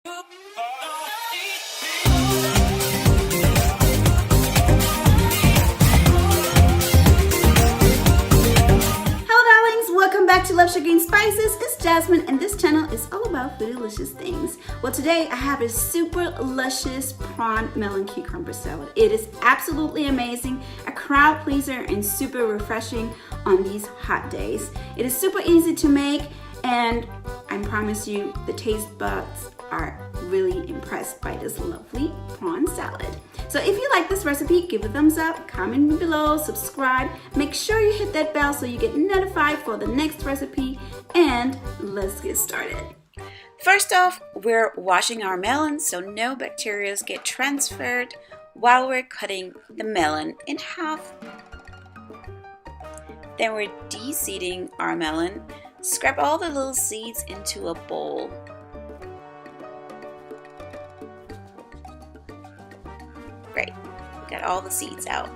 Welcome back to Love Sugar and Spices. It's Jasmine and this channel is all about food delicious things. Well, today I have a super luscious prawn melon cucumber salad. It is absolutely amazing, a crowd pleaser and super refreshing on these hot days. It is super easy to make and I promise you the taste buds are really impressed by this lovely prawn salad. So if you like this recipe, give it a thumbs up, comment below, subscribe, make sure you hit that bell so you get notified for the next recipe, and let's get started. First off, we're washing our melon so no bacteria get transferred while we're cutting the melon in half. Then we're de-seeding our melon. Scrape all the little seeds into a bowl. Great, got all the seeds out.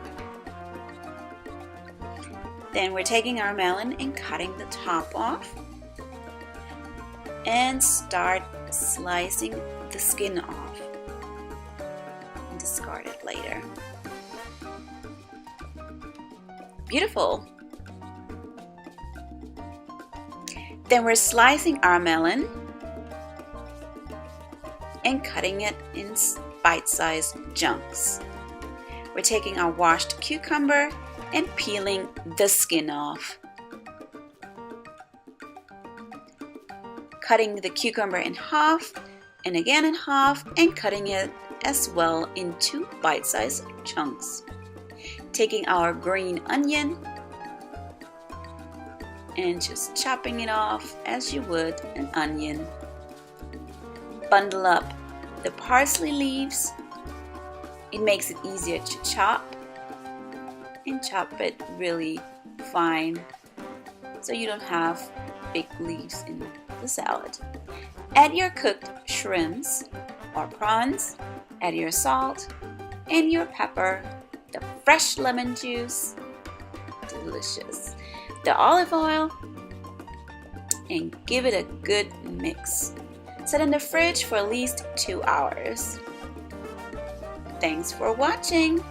Then we're taking our melon and cutting the top off and start slicing the skin off and discard it later. Beautiful. Then we're slicing our melon and cutting it in bite-sized chunks. We're taking our washed cucumber and peeling the skin off. Cutting the cucumber in half and again in half and cutting it as well into bite-sized chunks. Taking our green onion and just chopping it off as you would an onion. Bundle up the parsley leaves. It makes it easier to chop and chop it really fine so you don't have big leaves in the salad. Add your cooked shrimps or prawns, add your salt and your pepper, the fresh lemon juice, delicious, the olive oil, and give it a good mix. Set in the fridge for at least 2 hours. Thanks for watching.